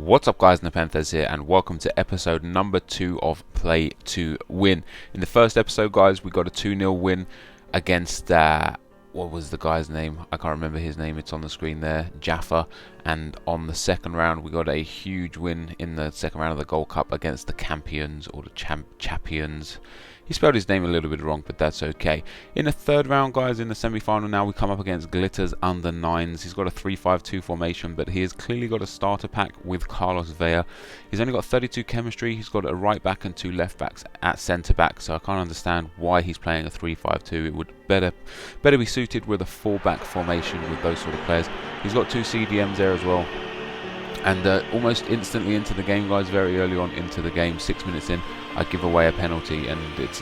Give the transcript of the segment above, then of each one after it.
What's up guys, NepentheZ here and welcome to episode number 2 of Play to Win. In the first episode guys, we got a 2-0 win against, what was the guy's name? I can't remember his name, it's on the screen there, Jaffa. And on the second round we got a huge win in the second round of the Gold Cup against the Campions, or the Champions. He spelled his name a little bit wrong, but that's okay. In the third round, guys, in the semi-final now, we come up against Glitter's under 9s. He's got a 3-5-2 formation, but he has clearly got a starter pack with Carlos Vea. He's only got 32 chemistry. He's got a right back and 2 left backs at centre back, so I can't understand why he's playing a 3-5-2. It would better be suited with a 4-back formation with those sort of players. He's got 2 CDMs there as well. And almost instantly into the game, guys, very early on into the game, 6 minutes in, I give away a penalty, and it's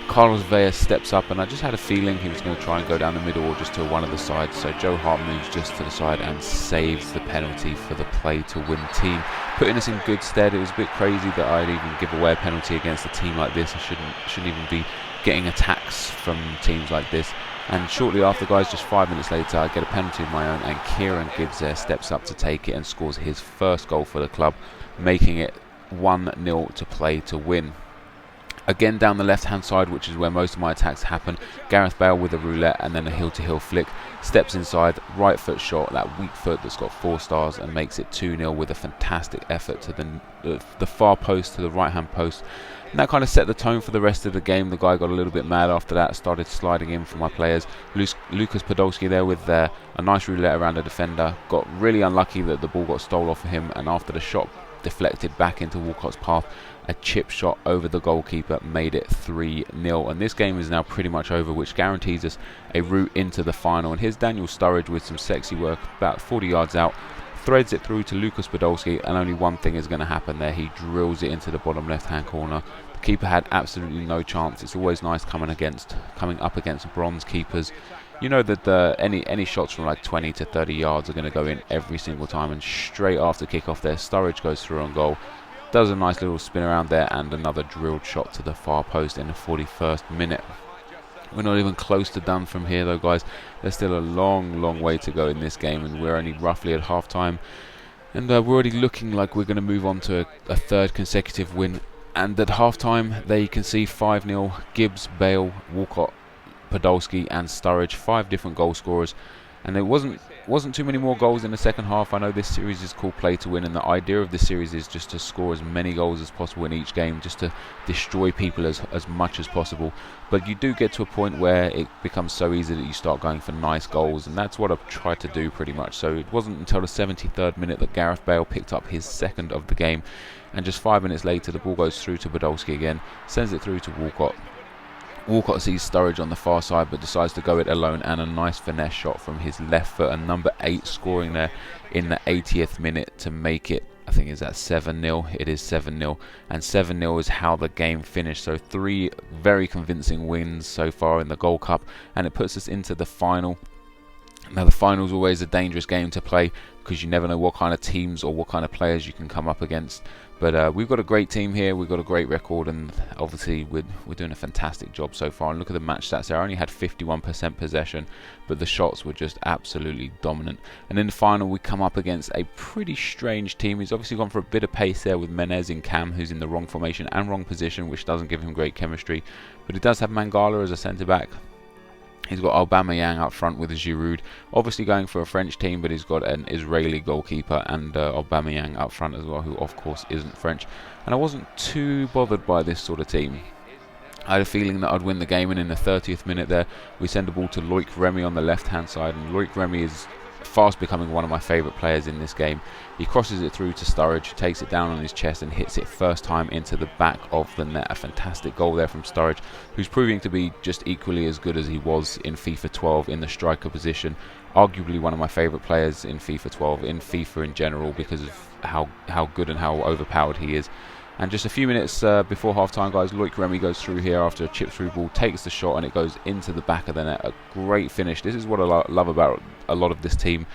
Carlos Vea steps up, and I just had a feeling he was going to try and go down the middle or just to one of the sides, so Joe Hart moves just to the side and saves the penalty for the Play to Win team, putting us in good stead. It was a bit crazy that I'd even give away a penalty against a team like this. I shouldn't even be getting attacks from teams like this. And shortly after, guys, just 5 minutes later, I get a penalty of my own, and Kieran Gibbs there steps up to take it and scores his first goal for the club, making it 1-0 to Play to Win. Again, down the left-hand side, which is where most of my attacks happen, Gareth Bale with a roulette and then a heel-to-heel flick, steps inside, right foot shot, that weak foot that's got 4 stars, and makes it 2-0 with a fantastic effort to the far post, to the right-hand post. And that kind of set the tone for the rest of the game. The guy got a little bit mad after that, started sliding in for my players. Lucas Podolski there with a nice roulette around the defender. Got really unlucky that the ball got stolen off of him, and after the shot deflected back into Walcott's path, a chip shot over the goalkeeper made it 3-0. And this game is now pretty much over, which guarantees us a route into the final. And here's Daniel Sturridge with some sexy work, about 40 yards out. Threads it through to Lucas Podolski, and only one thing is going to happen there. He drills it into the bottom left-hand corner. The keeper had absolutely no chance. It's always nice coming up against bronze keepers. You know that any shots from like 20 to 30 yards are going to go in every single time. And straight after kickoff there, Sturridge goes through on goal. Does a nice little spin around there, and another drilled shot to the far post in the 41st minute. We're not even close to done from here though, guys. There's still a long way to go in this game, and we're only roughly at half time, and we're already looking like we're going to move on to a third consecutive win. And at half time there you can see 5-0, Gibbs, Bale, Walcott, Podolski and Sturridge, 5 different goal scorers. And there wasn't too many more goals in the second half. I know this series is called Play to Win, and the idea of this series is just to score as many goals as possible in each game, just to destroy people as much as possible. But you do get to a point where it becomes so easy that you start going for nice goals, and that's what I've tried to do pretty much. So it wasn't until the 73rd minute that Gareth Bale picked up his second of the game, and just 5 minutes later the ball goes through to Podolski again, sends it through to Walcott. Walcott sees Sturridge on the far side but decides to go it alone, and a nice finesse shot from his left foot, and number 8 scoring there in the 80th minute to make it, I think, is that 7-0? It is 7-0, and 7-0 is how the game finished. So 3 very convincing wins so far in the Gold Cup, and it puts us into the final. Now the final is always a dangerous game to play because you never know what kind of teams or what kind of players you can come up against. But we've got a great team here, we've got a great record, and obviously we're doing a fantastic job so far. And look at the match stats there. I only had 51% possession, but the shots were just absolutely dominant. And in the final we come up against a pretty strange team. He's obviously gone for a bit of pace there with Menez in cam, who's in the wrong formation and wrong position, which doesn't give him great chemistry. But he does have Mangala as a centre-back. He's got Aubameyang up front with Giroud, obviously going for a French team, but he's got an Israeli goalkeeper and Aubameyang up front as well, who of course isn't French. And I wasn't too bothered by this sort of team. I had a feeling that I'd win the game, and in the 30th minute there, we send the ball to Loic Remy on the left-hand side, and Loic Remy is fast becoming one of my favourite players in this game. He crosses it through to Sturridge, takes it down on his chest and hits it first time into the back of the net. A fantastic goal there from Sturridge, who's proving to be just equally as good as he was in FIFA 12 in the striker position. Arguably one of my favourite players in FIFA 12, in FIFA in general, because of how good and how overpowered he is. And just a few minutes before half-time, guys, Loic Remy goes through here after a chip-through ball, takes the shot, and it goes into the back of the net. A great finish. This is what I love about a lot of this team.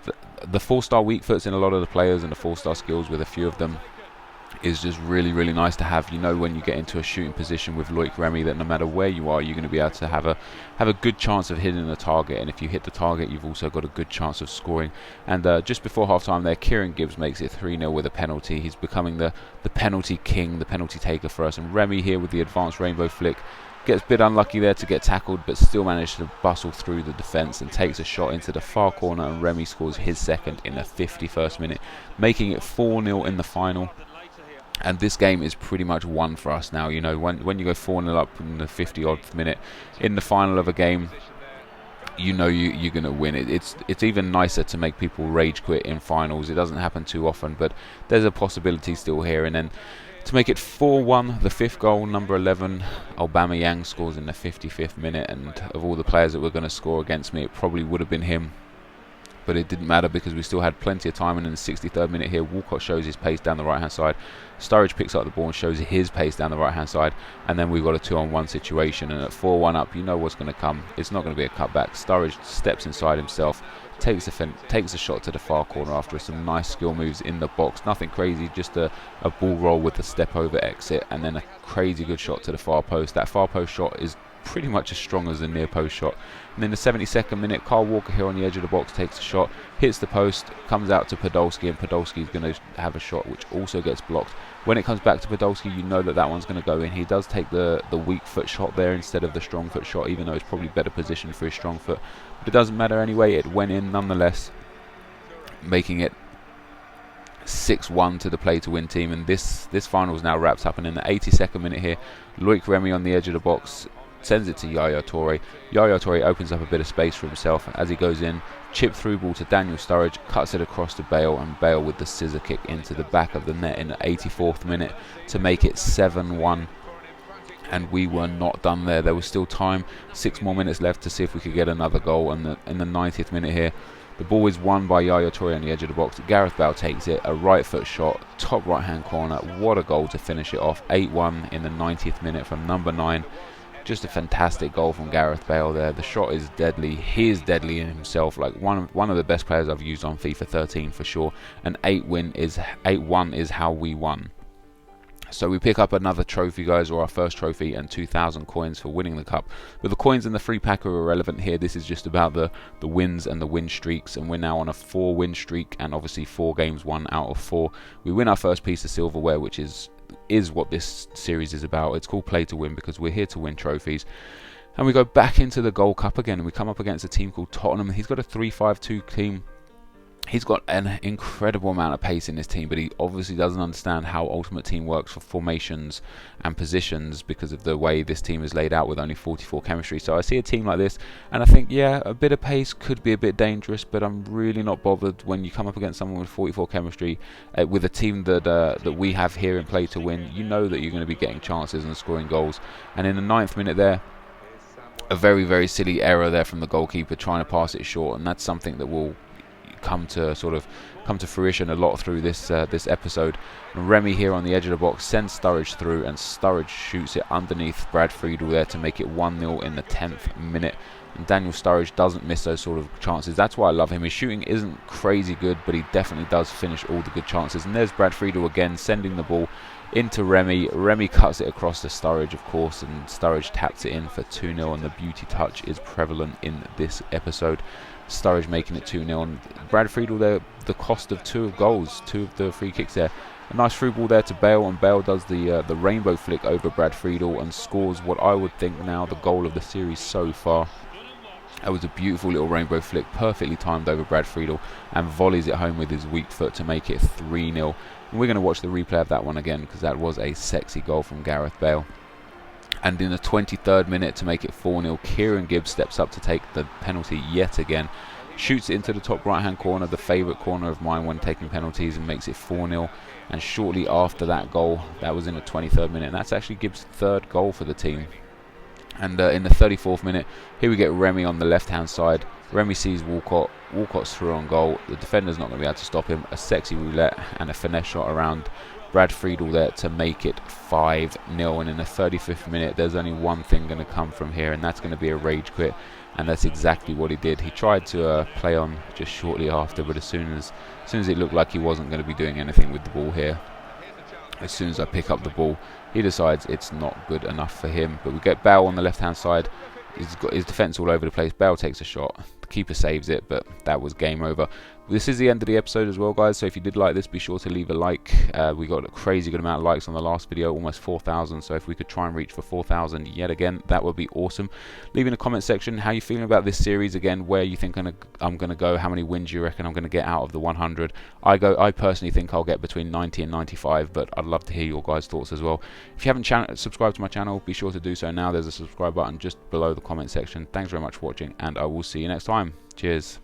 The 4-star weak foots in a lot of the players, and the 4-star skills with a few of them. is just really, really nice to have. You know, when you get into a shooting position with Loic Remy, that no matter where you are, you're going to be able to have a good chance of hitting the target. And if you hit the target, you've also got a good chance of scoring. And just before half-time there, Kieran Gibbs makes it 3-0 with a penalty. He's becoming the penalty king, the penalty taker for us. And Remy here with the advanced rainbow flick gets a bit unlucky there to get tackled, but still managed to bustle through the defence and takes a shot into the far corner, and Remy scores his second in the 51st minute, making it 4-0 in the final. And this game is pretty much won for us now. You know, when you go 4-0 up in the 50-odd minute in the final of a game, you know you're going to win. It's even nicer to make people rage quit in finals. It doesn't happen too often, but there's a possibility still here. And then to make it 4-1, the fifth goal, number 11, Aubameyang scores in the 55th minute. And of all the players that were going to score against me, it probably would have been him. But it didn't matter because we still had plenty of time. And in the 63rd minute here, Walcott shows his pace down the right-hand side. Sturridge picks up the ball and shows his pace down the right-hand side. And then we've got a 2-on-1 situation. And at 4-1 up, you know what's going to come. It's not going to be a cutback. Sturridge steps inside himself, takes a shot to the far corner after some nice skill moves in the box. Nothing crazy, just a ball roll with a step over exit. And then a crazy good shot to the far post. That far post shot is pretty much as strong as the near post shot. And in the 72nd minute, Kyle Walker here on the edge of the box takes a shot, hits the post, comes out to Podolski, and Podolski is going to have a shot which also gets blocked. When it comes back to Podolski, you know that one's going to go in. He does take the weak foot shot there instead of the strong foot shot, even though it's probably better positioned for his strong foot. But it doesn't matter anyway, it went in nonetheless, making it 6-1 to the play to win team. And this final is now wrapped up. And in the 82nd minute here, Loic Remy on the edge of the box sends it to Yaya Toure. Yaya Toure opens up a bit of space for himself as he goes in, chip through ball to Daniel Sturridge, cuts it across to Bale, and Bale with the scissor kick into the back of the net in the 84th minute to make it 7-1. And we were not done there. There was still time, 6 more minutes left to see if we could get another goal. And in the 90th minute here, the ball is won by Yaya Toure on the edge of the box. Gareth Bale takes it, a right foot shot, top right hand corner. What a goal to finish it off. 8-1 in the 90th minute from number 9. Just a fantastic goal from Gareth Bale there. The shot is deadly. He is deadly in himself. Like one of the best players I've used on FIFA 13 for sure. And 8-1 is how we won. So we pick up another trophy, guys, or our first trophy, and 2,000 coins for winning the cup. But the coins in the free pack are irrelevant here. This is just about the wins and the win streaks, and we're now on a 4-win streak, and obviously 4 games, 1 out of 4. We win our first piece of silverware, which is what this series is about. It's called Play to Win because we're here to win trophies. And we go back into the Gold Cup again, and we come up against a team called Tottenham. He's got a 3-5-2 team. He's got an incredible amount of pace in his team, but he obviously doesn't understand how Ultimate Team works for formations and positions because of the way this team is laid out with only 44 chemistry. So I see a team like this, and I think, yeah, a bit of pace could be a bit dangerous, but I'm really not bothered when you come up against someone with 44 chemistry, with a team that we have here in Play to Win. You know that you're going to be getting chances and scoring goals. And in the 9th minute there, a very, very silly error there from the goalkeeper trying to pass it short, and that's something that will come to fruition a lot through this episode. And Remy here on the edge of the box sends Sturridge through, and Sturridge shoots it underneath Brad Friedel there to make it 1-0 in the 10th minute. And Daniel Sturridge doesn't miss those sort of chances. That's why I love him. His shooting isn't crazy good, but he definitely does finish all the good chances. And there's Brad Friedel again sending the ball into Remy. Remy cuts it across to Sturridge, of course, and Sturridge taps it in for 2-0, and the beauty touch is prevalent in this episode. Sturridge making it 2-0, and Brad Friedel there, the cost of 2 goals, 2 of the free kicks there. A nice through ball there to Bale, and Bale does the rainbow flick over Brad Friedel and scores what I would think now the goal of the series so far. That was a beautiful little rainbow flick, perfectly timed over Brad Friedel, and volleys it home with his weak foot to make it 3-0. And we're going to watch the replay of that one again because that was a sexy goal from Gareth Bale. And in the 23rd minute to make it 4-0, Kieran Gibbs steps up to take the penalty yet again. Shoots it into the top right-hand corner, the favourite corner of mine when taking penalties, and makes it 4-0. And shortly after that goal, that was in the 23rd minute, and that's actually Gibbs' 3rd goal for the team. And in the 34th minute, here we get Remy on the left-hand side. Remy sees Walcott. Walcott's through on goal. The defender's not going to be able to stop him. A sexy roulette and a finesse shot around Brad Friedel there to make it 5-0. And in the 35th minute, there's only one thing going to come from here, and that's going to be a rage quit. And that's exactly what he did. He tried to play on just shortly after, but as soon as it looked like he wasn't going to be doing anything with the ball here, as soon as I pick up the ball, he decides it's not good enough for him. But we get Bale on the left-hand side. He's got his defence all over the place. Bale takes a shot. The keeper saves it, but that was game over. This is the end of the episode as well, guys. So if you did like this, be sure to leave a like. We got a crazy good amount of likes on the last video, almost 4,000. So if we could try and reach for 4,000 yet again, that would be awesome. Leave in the comment section how you feeling about this series again, where you think I'm gonna go, how many wins you reckon I'm gonna get out of the 100. I personally think I'll get between 90 and 95, but I'd love to hear your guys' thoughts as well. If you haven't subscribed to my channel, be sure to do so now. There's a subscribe button just below the comment section. Thanks very much for watching, and I will see you next time. Cheers.